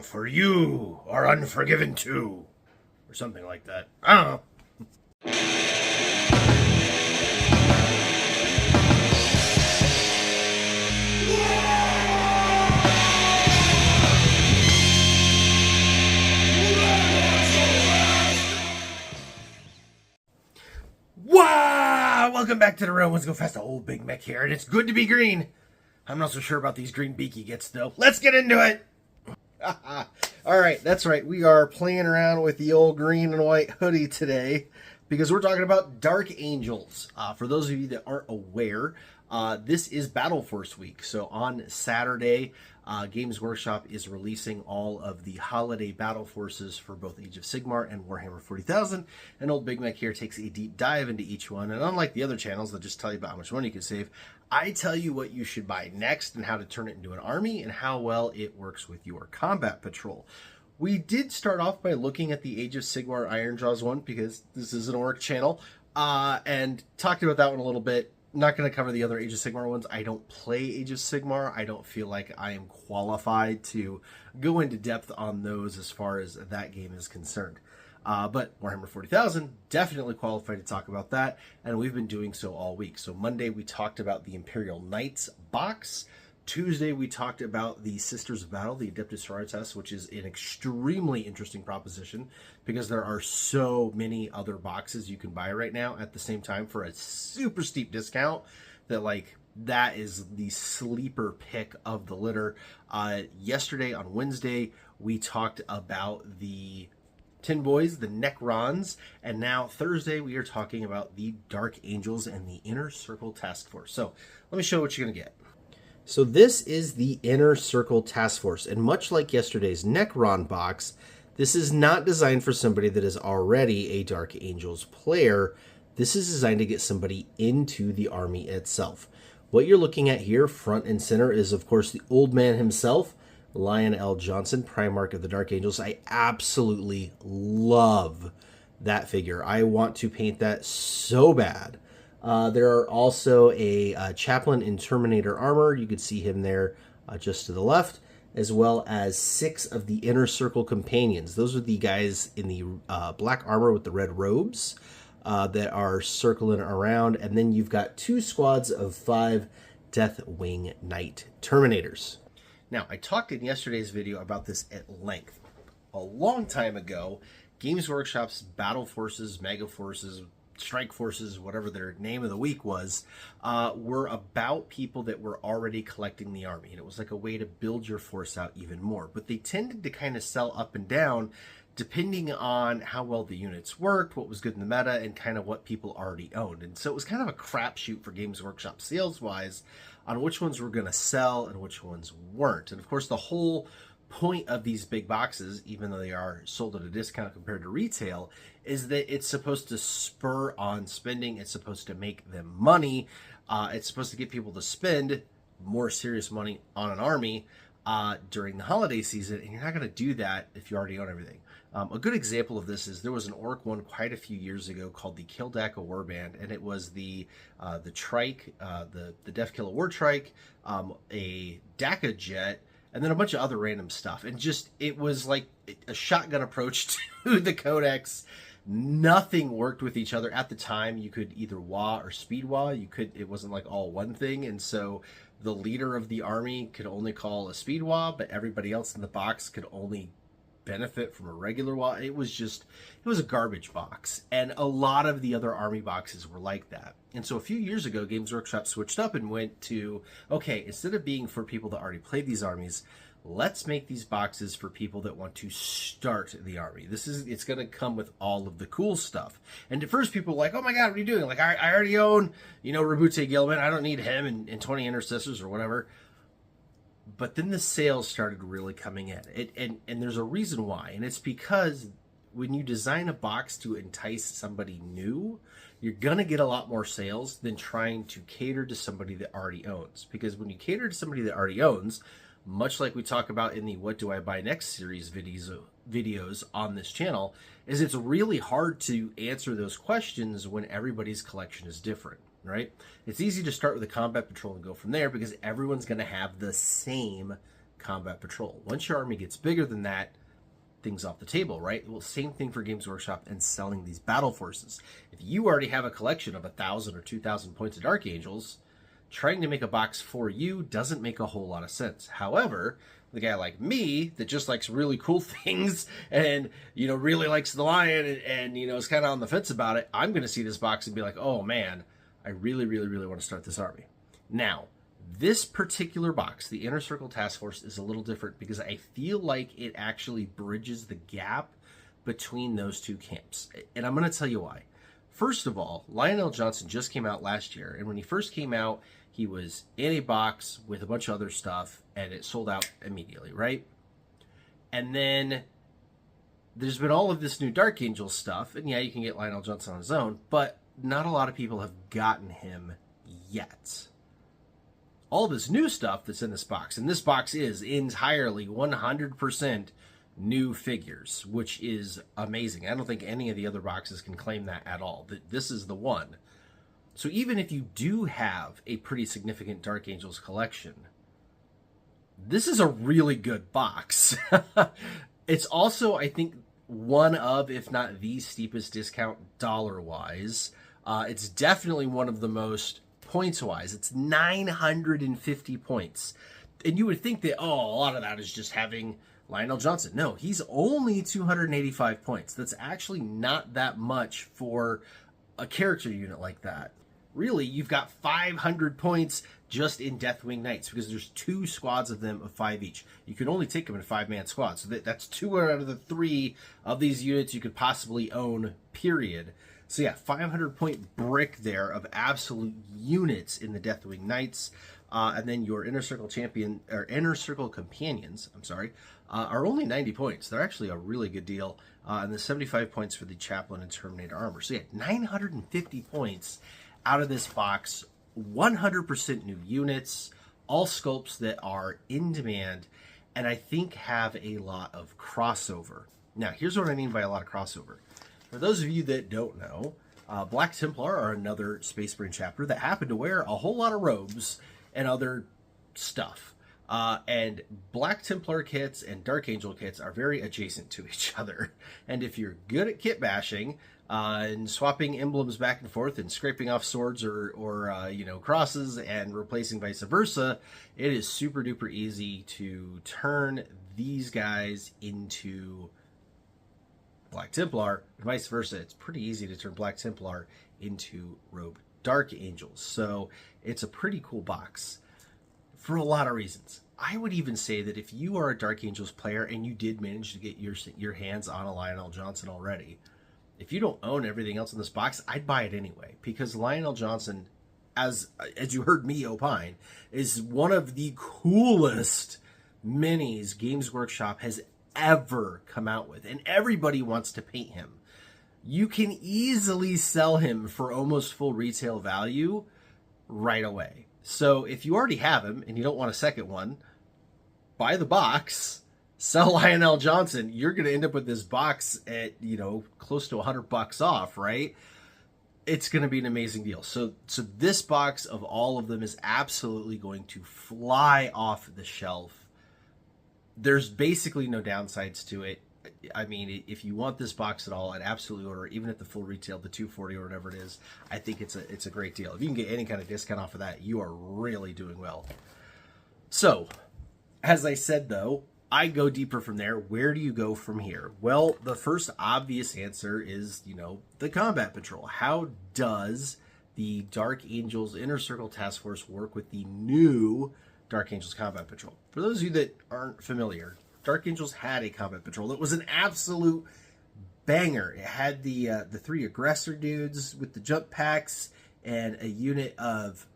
for you are unforgiven too. Or something like that. I don't know. Wow! Welcome back to the room. Let's go fast. Old Big Mek here, and it's good to be green. I'm not so sure about these green beaky gets, though. Let's get into it! Alright, that's right. We are playing around with the old green and white hoodie today because we're talking about Dark Angels. For those of you that aren't aware, this is Battleforce week. So on Saturday, Games Workshop is releasing all of the Holiday Battleforces for both Age of Sigmar and Warhammer 40,000. And old Big Mek here takes a deep dive into each one. And unlike the other channels that just tell you about how much money you can save, I tell you what you should buy next and how to turn it into an army and how well it works with your combat patrol. We did start off by looking at the Age of Sigmar Ironjawz one because this is an orc channel, and talked about that one a little bit. Not going to cover the other Age of Sigmar ones. I don't play Age of Sigmar. I don't feel like I am qualified to go into depth on those as far as that game is concerned. But Warhammer 40,000, definitely qualified to talk about that, and we've been doing so all week. So Monday we talked about the Imperial Knights box. Tuesday we talked about the Sisters of Battle, the Adeptus Sororitas, which is an extremely interesting proposition because there are so many other boxes you can buy right now at the same time for a super steep discount that, like, that is the sleeper pick of the litter. Yesterday on Wednesday we talked about the Tin Boys, the Necrons, and now Thursday we are talking about the Dark Angels and the Inner Circle Task Force. So let me show you what you're going to get. So this is the Inner Circle Task Force, and much like yesterday's Necron box, this is not designed for somebody that is already a Dark Angels player. This is designed to get somebody into the army itself. What you're looking at here, front and center, is of course the old man himself, Lion L. Johnson, Primarch of the Dark Angels. I absolutely love that figure. I want to paint that so bad. There are also a chaplain in Terminator armor. You could see him there just to the left, as well as 6 of the Inner Circle companions. Those are the guys in the black armor with the red robes that are circling around. And then you've got 2 squads of 5 Deathwing Knight Terminators. Now, I talked in yesterday's video about this at length. A long time ago, Games Workshop's Battle Forces, Mega Forces, Strike Forces, whatever their name of the week was, were about people that were already collecting the army. And it was like a way to build your force out even more. But they tended to kind of sell up and down depending on how well the units worked, what was good in the meta, and kind of what people already owned. And so it was kind of a crapshoot for Games Workshop sales-wise on which ones were going to sell and which ones weren't. And of course, the whole point of these big boxes, even though they are sold at a discount compared to retail, is that it's supposed to spur on spending. It's supposed to make them money. It's supposed to get people to spend more serious money on an army during the holiday season, and you're not going to do that if you already own everything. A good example of this is there was an orc one quite a few years ago called the Kildaka Warband, and it was the trike, the Deathkiller War Trike, a Daka Jet, and then a bunch of other random stuff. And just, it was like a shotgun approach to the Codex. Nothing worked with each other. At the time, you could either WA or speed WA. It wasn't like all one thing. And so the leader of the army could only call a speed WA, but everybody else in the box could only benefit from a regular WA. It was a garbage box. And a lot of the other army boxes were like that. And so a few years ago, Games Workshop switched up and went to, okay, instead of being for people that already played these armies, let's make these boxes for people that want to start the army. It's going to come with all of the cool stuff. And at first people were like, oh my God, what are you doing? Like, I already own, Rabute Gilman. I don't need him and 20 intercessors or whatever. But then the sales started really coming in. And there's a reason why. And it's because when you design a box to entice somebody new, you're going to get a lot more sales than trying to cater to somebody that already owns. Because when you cater to somebody that already owns, much like we talk about in the What Do I Buy Next series videos on this channel, is it's really hard to answer those questions when everybody's collection is different, right? It's easy to start with a combat patrol and go from there because everyone's going to have the same combat patrol. Once your army gets bigger than that, things off the table, right? Well, same thing for Games Workshop and selling these battle forces. If you already have a collection of 1,000 or 2,000 points of Dark Angels, trying to make a box for you doesn't make a whole lot of sense. However, the guy like me that just likes really cool things and, you know, really likes the lion and you know, is kind of on the fence about it, I'm going to see this box and be like, oh man, I really, really, really want to start this army. Now, this particular box, the Inner Circle Task Force, is a little different because I feel like it actually bridges the gap between those two camps. And I'm going to tell you why. First of all, Lionel Johnson just came out last year, and when he first came out, he was in a box with a bunch of other stuff, and it sold out immediately, right? And then there's been all of this new Dark Angel stuff, and yeah, you can get Lionel Johnson on his own, but not a lot of people have gotten him yet. All this new stuff that's in this box, and this box is entirely 100% new figures, which is amazing. I don't think any of the other boxes can claim that at all. This is the one. So even if you do have a pretty significant Dark Angels collection, this is a really good box. It's also, I think, one of, if not the steepest discount dollar-wise. It's definitely one of the most points-wise. It's 950 points. And you would think that, oh, a lot of that is just having Lionel Johnson. No, he's only 285 points. That's actually not that much for a character unit like that. Really, you've got 500 points just in Deathwing Knights because there's 2 squads of them of 5 each. You can only take them in a 5-man squad. So that's 2 out of the 3 of these units you could possibly own, period. So yeah, 500-point brick there of absolute units in the Deathwing Knights. And then your Inner Circle champion, or Inner Circle companions, are only 90 points. They're actually a really good deal. And the 75 points for the Chaplain and Terminator armor. So yeah, 950 points out of this box, 100% new units, all sculpts that are in demand, and I think have a lot of crossover. Now, here's what I mean by a lot of crossover. For those of you that don't know, Black Templar are another Space Marine chapter that happen to wear a whole lot of robes and other stuff. And Black Templar kits and Dark Angel kits are very adjacent to each other. And if you're good at kit bashing and swapping emblems back and forth and scraping off swords or you know, crosses and replacing vice versa, it is super duper easy to turn these guys into Black Templar, and vice versa. It's pretty easy to turn Black Templar into Rogue Dark Angels. So it's a pretty cool box for a lot of reasons. I would even say that if you are a Dark Angels player and you did manage to get your hands on a Lionel Johnson already, if you don't own everything else in this box, I'd buy it anyway, because Lionel Johnson, as you heard me opine, is one of the coolest minis Games Workshop has ever come out with, and everybody wants to paint him. You can easily sell him for almost full retail value right away. So if you already have him and you don't want a second one, buy the box, sell Lionel Johnson. You're going to end up with this box at, you know, close to $100 off, right? It's going to be an amazing deal. So this box of all of them is absolutely going to fly off the shelf. There's basically no downsides to it. I mean, if you want this box at all, I'd absolutely order it, even at the full retail, the $240 or whatever it is. I think it's a great deal. If you can get any kind of discount off of that, you are really doing well. So, as I said, though, I go deeper from there. Where do you go from here? Well, the first obvious answer is, you know, the Combat Patrol. How does the Dark Angels Inner Circle Task Force work with the new Dark Angels Combat Patrol? For those of you that aren't familiar, Dark Angels had a Combat Patrol that was an absolute banger. It had the 3 aggressor dudes with the jump packs, and a unit of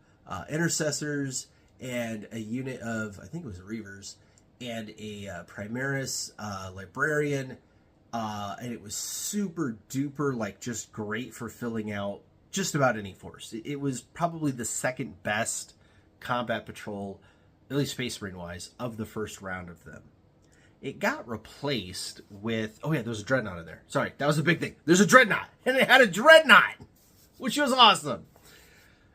intercessors, and a unit of, I think it was Reavers, and a Primaris librarian, and it was super duper, like, just great for filling out just about any force. It was probably the second best Combat Patrol, at least Space Marine wise, of the first round of them. It got replaced with, oh yeah, there was a Dreadnought in there. Sorry, that was a big thing. There's a Dreadnought, and it had a Dreadnought, which was awesome.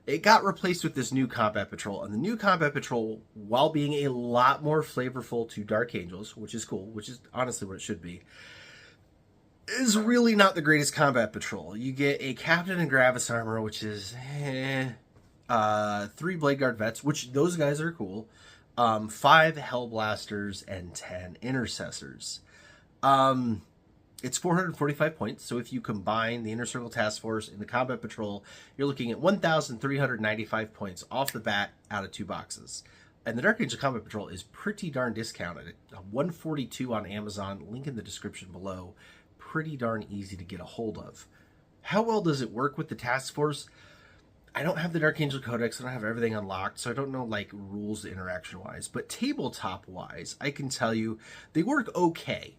It got replaced with this new Combat Patrol, and the new Combat Patrol, while being a lot more flavorful to Dark Angels, which is cool, which is honestly what it should be, is really not the greatest Combat Patrol. You get a Captain and Gravis armor, which is 3 Blade Guard vets, which those guys are cool, 5 Hellblasters, and 10 Intercessors. It's 445 points, so if you combine the Inner Circle Task Force and the Combat Patrol, you're looking at 1,395 points off the bat out of 2 boxes. And the Dark Angel Combat Patrol is pretty darn discounted. 142 on Amazon, link in the description below. Pretty darn easy to get a hold of. How well does it work with the Task Force? I don't have the Dark Angel Codex, I don't have everything unlocked, so I don't know like rules interaction-wise. But tabletop-wise, I can tell you they work okay.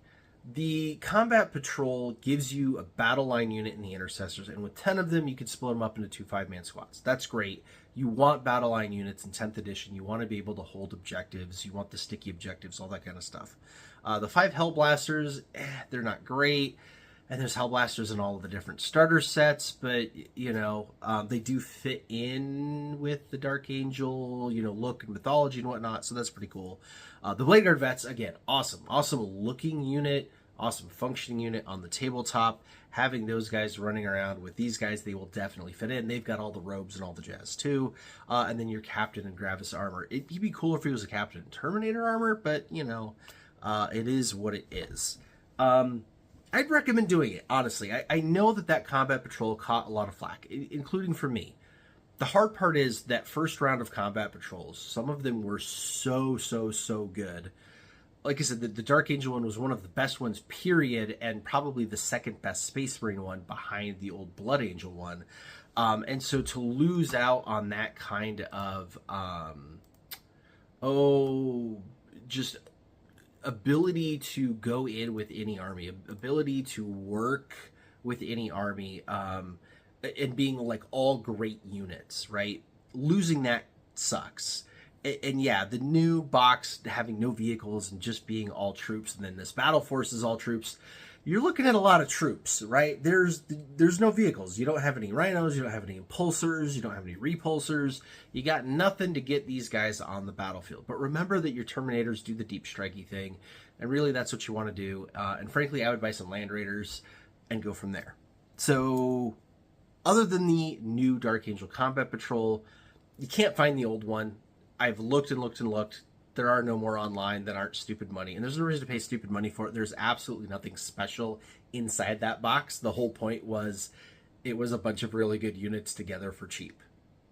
The Combat Patrol gives you a battle line unit in the Intercessors, and with 10 of them, you can split them up into 2 5-man squads. That's great. You want battle line units in 10th edition. You want to be able to hold objectives. You want the sticky objectives, all that kind of stuff. The 5 Hellblasters, they're not great. And there's Hellblasters in all of the different starter sets, but, you know, they do fit in with the Dark Angel, you know, look and mythology and whatnot, so that's pretty cool. The Blade Guard Vets, again, awesome. Awesome looking unit, awesome functioning unit on the tabletop. Having those guys running around with these guys, they will definitely fit in. They've got all the robes and all the jazz, too. And then your Captain and Gravis armor. It'd be cooler if he was a Captain Terminator armor, but, you know, it is what it is. I'd recommend doing it, honestly. I know that Combat Patrol caught a lot of flack, including for me. The hard part is that first round of Combat Patrols, some of them were so good. Like I said, the Dark Angel one was one of the best ones, period, and probably the second best Space Marine one behind the old Blood Angel one. And so to lose out on that kind of, just ability to go in with any army, ability to work with any army, and being like all great units, right? Losing that sucks. And yeah, the new box having no vehicles and just being all troops, and then this Battle Force is all troops, you're looking at a lot of troops, right? There's no vehicles. You don't have any rhinos, you don't have any impulsors, you don't have any repulsors. You got nothing to get these guys on the battlefield. But remember that your Terminators do the deep strikey thing, and really that's what you want to do. And frankly, I would buy some Land Raiders and go from there. So other than the new Dark Angel Combat Patrol, you can't find the old one. I've looked and looked and looked. There are no more online that aren't stupid money, and there's no reason to pay stupid money for it. There's absolutely nothing special inside that box. The whole point was it was a bunch of really good units together for cheap.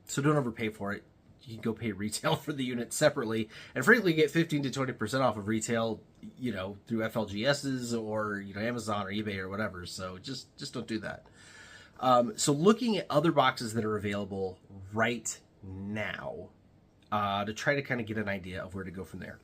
So don't overpay for it. You can go pay retail for the unit separately, and frankly get 15 to 20% off of retail, you know, through FLGS's or, you know, Amazon or eBay or whatever. So just don't do that. So looking at other boxes that are available right now, to try to kind of get an idea of where to go from there.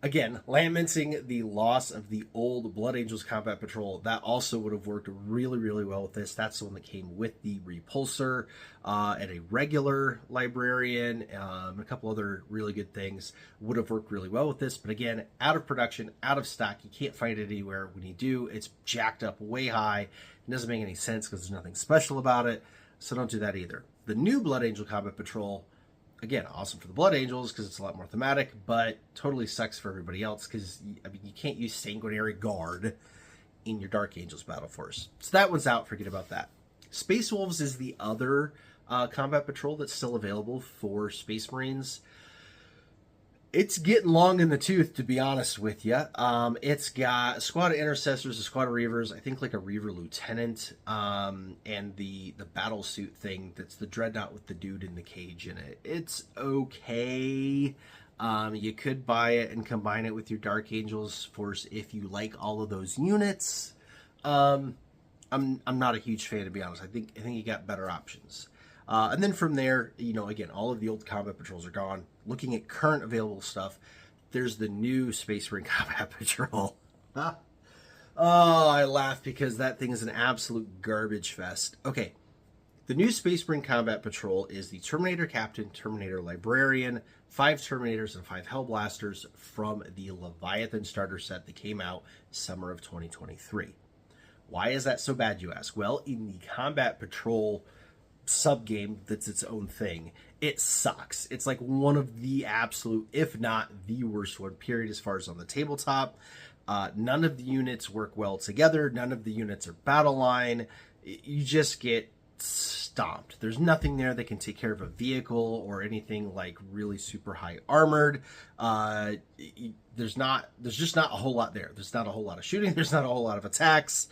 Again, lamenting the loss of the old Blood Angels Combat Patrol. That also would have worked really, really well with this. That's the one that came with the Repulsor and a regular Librarian, a couple other really good things. Would have worked really well with this. But again, out of production, out of stock. You can't find it anywhere. When you do, it's jacked up way high. It doesn't make any sense because there's nothing special about it. So don't do that either. The new Blood Angel Combat Patrol, again, awesome for the Blood Angels because it's a lot more thematic, but totally sucks for everybody else because, I mean, you can't use Sanguinary Guard in your Dark Angels Battle Force. So that one's out. Forget about that. Space Wolves is the other Combat Patrol that's still available for Space Marines. It's getting long in the tooth, to be honest with you. It's got a squad of Intercessors, a squad of Reavers, I think like a Reaver Lieutenant, and the battle suit thing that's the Dreadnought with the dude in the cage in it. It's okay. You could buy it and combine it with your Dark Angels Force if you like all of those units. I'm not a huge fan, to be honest. I think you got better options. And then from there, you know, again, all of the old Combat Patrols are gone. Looking at current available stuff, there's the new Space Marine Combat Patrol. Oh, I laugh because that thing is an absolute garbage fest. Okay, the new Space Marine Combat Patrol is the Terminator Captain, Terminator Librarian, 5 Terminators, and 5 Hellblasters from the Leviathan starter set that came out summer of 2023. Why is that so bad, you ask? Well, in the Combat Patrol sub game that's its own thing. It sucks. It's like one of the absolute, if not the worst one, period, as far as on the tabletop. None of the units work well together. None of the units are battle line. You just get stomped. There's nothing there that can take care of a vehicle or anything like really super high armored. There's just not a whole lot there. There's not a whole lot of shooting. There's not a whole lot of attacks.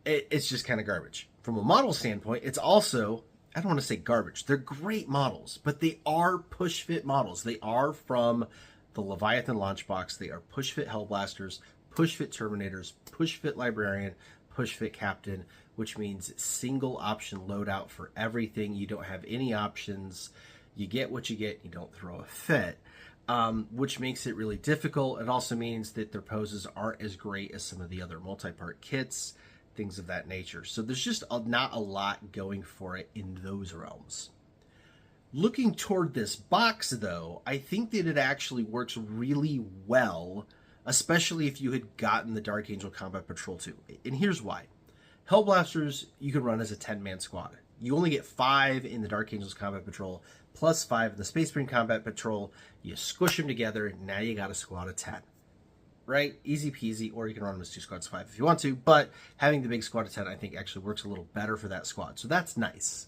It's just kind of garbage. From a model standpoint, it's also, I don't want to say garbage. They're great models, but they are push fit models. They are from the Leviathan launch box. They are push fit Hellblasters, push fit Terminators, push fit Librarian, push fit Captain, which means single option loadout for everything. You don't have any options. You get what you get. You don't throw a fit, which makes it really difficult. It also means that their poses aren't as great as some of the other multi-part kits, things of that nature. So there's just not a lot going for it in those realms. Looking toward this box, though, I think that it actually works really well, especially if you had gotten the Dark Angel Combat Patrol too. And here's why. Hellblasters, you can run as a 10-man squad. You only get 5 in the Dark Angels Combat Patrol, plus 5 in the Space Marine Combat Patrol. You squish them together, now you got a squad of 10. Right? Easy peasy, or you can run them as 2 squads of 5 if you want to, but having the big squad of 10, I think, actually works a little better for that squad. So that's nice.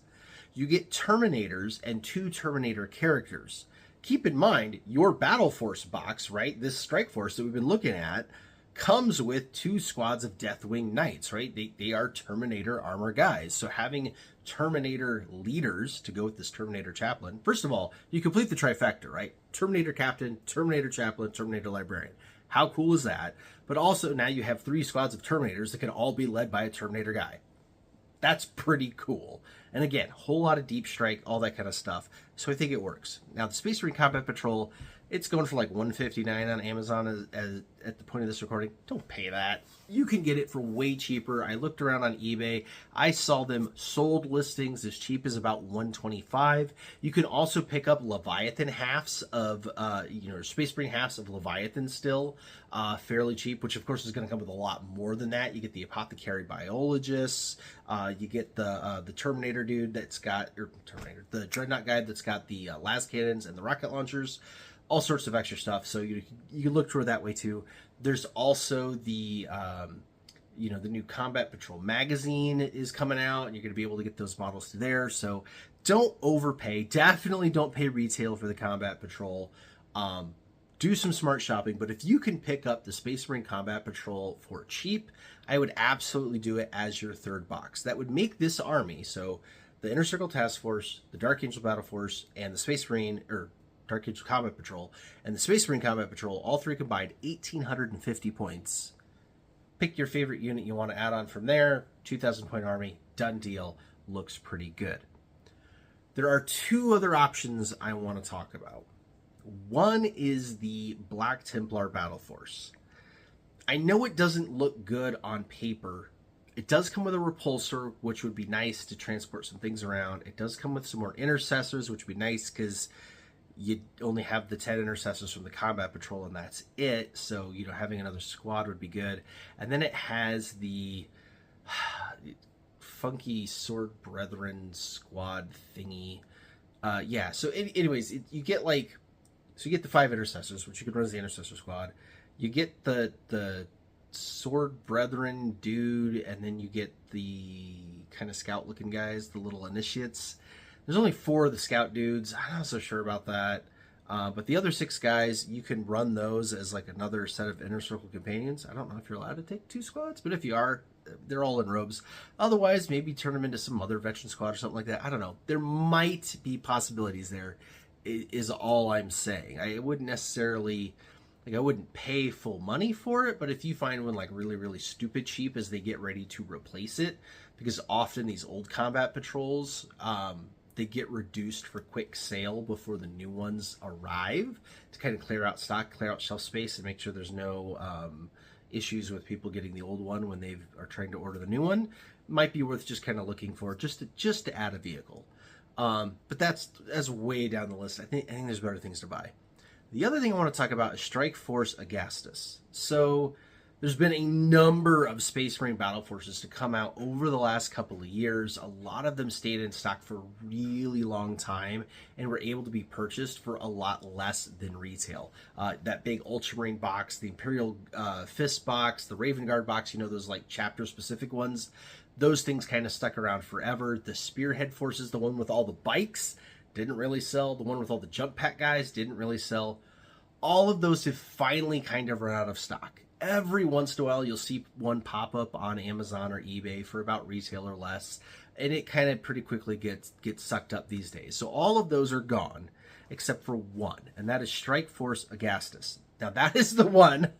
You get Terminators and 2 Terminator characters. Keep in mind, your Battleforce box, right, this Strike Force that we've been looking at, comes with 2 squads of Deathwing Knights, right? They are Terminator armor guys. So having Terminator leaders to go with this Terminator Chaplain, first of all, you complete the trifecta, right? Terminator Captain, Terminator Chaplain, Terminator Librarian. How cool is that? But also now you have 3 squads of Terminators that can all be led by a Terminator guy. That's pretty cool. And again, whole lot of deep strike, all that kind of stuff. So I think it works. Now the Space Marine Combat Patrol, it's going for like $159 on Amazon at the point of this recording. Don't pay that. You can get it for way cheaper. I looked around on eBay. I saw them sold listings as cheap as about $125. You can also pick up Leviathan halves of, Space Marine halves of Leviathan still, fairly cheap, which of course is going to come with a lot more than that. You get the Apothecary Biologists. You get the Terminator dude that's got, the Dreadnought guy that's got the las cannons and the rocket launchers. All sorts of extra stuff, so you can look toward that way too. There's also the the new Combat Patrol magazine is coming out, and you're going to be able to get those models to there. So don't overpay. Definitely don't pay retail for the Combat Patrol. Do some smart shopping, but if you can pick up the Space Marine Combat Patrol for cheap, I would absolutely do it as your third box. That would make this army, so the Inner Circle Task Force, the Dark Angel Battle Force, and the Space Marine, or Dark Angel Combat Patrol, and the Space Marine Combat Patrol, all 3 combined, 1,850 points. Pick your favorite unit you want to add on from there. 2,000 point army, done deal. Looks pretty good. There are 2 other options I want to talk about. One is the Black Templar Battle Force. I know it doesn't look good on paper. It does come with a repulsor, which would be nice to transport some things around. It does come with some more intercessors, which would be nice because you only have the 10 intercessors from the Combat Patrol, and that's it. So, having another squad would be good. And then it has the funky Sword Brethren squad thingy. So anyways, you get you get the 5 intercessors, which you could run as the intercessor squad. You get the Sword Brethren dude, and then you get the kind of scout looking guys, the little initiates. There's only 4 of the scout dudes. I'm not so sure about that. But the other 6 guys, you can run those as like another set of Inner Circle companions. I don't know if you're allowed to take 2 squads, but if you are, they're all in robes. Otherwise, maybe turn them into some other veteran squad or something like that. I don't know. There might be possibilities there, is all I'm saying. I wouldn't necessarily, I wouldn't pay full money for it, but if you find one like really, really stupid cheap as they get ready to replace it, because often these old combat patrols, they get reduced for quick sale before the new ones arrive to kind of clear out stock, clear out shelf space, and make sure there's no issues with people getting the old one when they are trying to order the new one. Might be worth just kind of looking for just to add a vehicle. But that's way down the list. I think there's better things to buy. The other thing I want to talk about is Strike Force Agastus. So There's been a number of Space Marine Battle Forces to come out over the last couple of years. A lot of them stayed in stock for a really long time and were able to be purchased for a lot less than retail. That big Ultramarine box, the Imperial Fist box, the Raven Guard box, you know, those like chapter-specific ones, those things kind of stuck around forever. The Spearhead Forces, the one with all the bikes, didn't really sell. The one with all the jump pack guys didn't really sell. All of those have finally kind of run out of stock. Every once in a while, you'll see one pop up on Amazon or eBay for about retail or less, and it kind of pretty quickly gets sucked up these days. So all of those are gone, except for one, and that is Strike Force Augustus. Now, that is the one.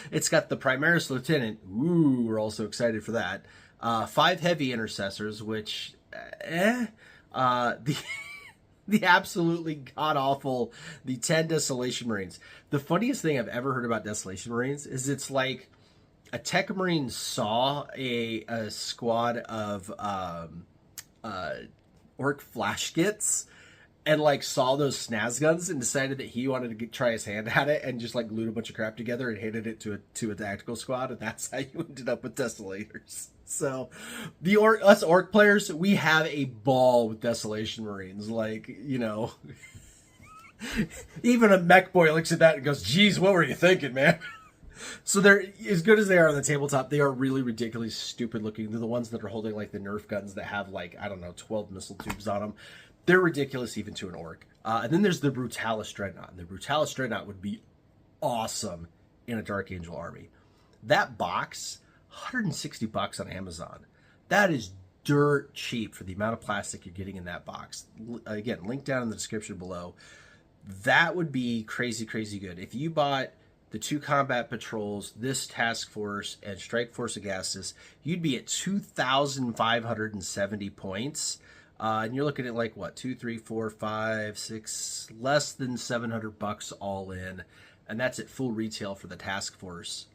It's got the Primaris Lieutenant. Ooh, we're also excited for that. 5 heavy intercessors, which, the absolutely god-awful, the 10 Desolation Marines. The funniest thing I've ever heard about Desolation Marines is it's like a Tech Marine saw a squad of Orc Flash Gits and like saw those snaz guns and decided that he wanted to try his hand at it and just like glued a bunch of crap together and handed it to a tactical squad, and that's how you ended up with Desolators. So, us Orc players, we have a ball with Desolation Marines. Like, you know, even a mech boy looks at that and goes, "Geez, what were you thinking, man?" So they're as good as they are on the tabletop. They are really ridiculously stupid looking. They're the ones that are holding like the Nerf guns that have like, I don't know, 12 missile tubes on them. They're ridiculous even to an Orc. And then there's the Brutalis Dreadnought. And the Brutalis Dreadnought would be awesome in a Dark Angel army. That box, $160 on Amazon. That is dirt cheap for the amount of plastic you're getting in that box. Again, link down in the description below. That would be crazy, crazy good. If you bought the 2 combat patrols, this task force, and Strike Force Augustus, you'd be at 2,570 points. And you're looking at like what, 2, 3, 4, 5, 6, less than $700 all in, and that's at full retail for the task force.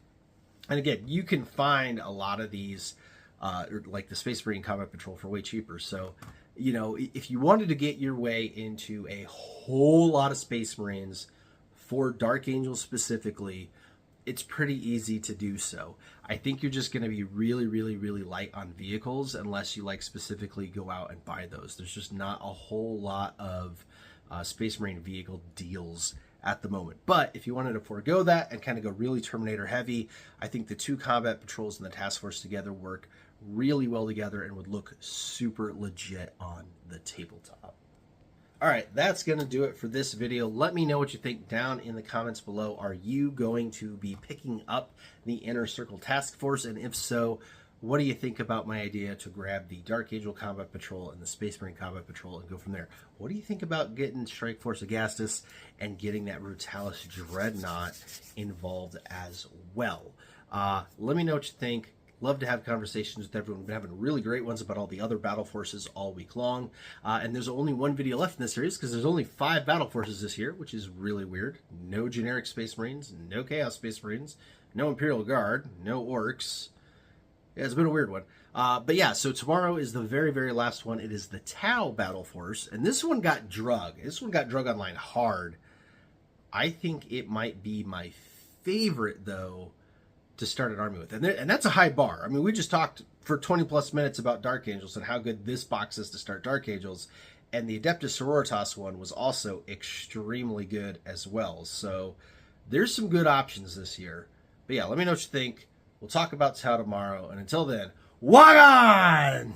And again, you can find a lot of these, like the Space Marine Combat Patrol, for way cheaper. So, you know, if you wanted to get your way into a whole lot of Space Marines for Dark Angels specifically, it's pretty easy to do so. I think you're just going to be really, really, really light on vehicles unless you like specifically go out and buy those. There's just not a whole lot of Space Marine vehicle deals at the moment. But if you wanted to forego that and kind of go really Terminator heavy, I think the 2 combat patrols and the task force together work really well together and would look super legit on the tabletop. All right, that's going to do it for this video. Let me know what you think down in the comments below. Are you going to be picking up the Inner Circle Task Force? And if so, what do you think about my idea to grab the Dark Angel Combat Patrol and the Space Marine Combat Patrol and go from there? What do you think about getting Strike Force Augustus and getting that Brutalis Dreadnought involved as well? Let me know what you think. Love to have conversations with everyone. We've been having really great ones about all the other battle forces all week long. And there's only one video left in this series because there's only 5 battle forces this year, which is really weird. No generic Space Marines, no Chaos Space Marines, no Imperial Guard, no Orcs. Yeah, it's been a weird one. But yeah, so tomorrow is the very, very last one. It is the Tau Battle Force. And this one got drug. This one got drug online hard. I think it might be my favorite, though, to start an army with. And that's a high bar. I mean, we just talked for 20 plus minutes about Dark Angels and how good this box is to start Dark Angels. And the Adeptus Sororitas one was also extremely good as well. So there's some good options this year. But yeah, let me know what you think. We'll talk about Tau tomorrow. And until then, Wagon!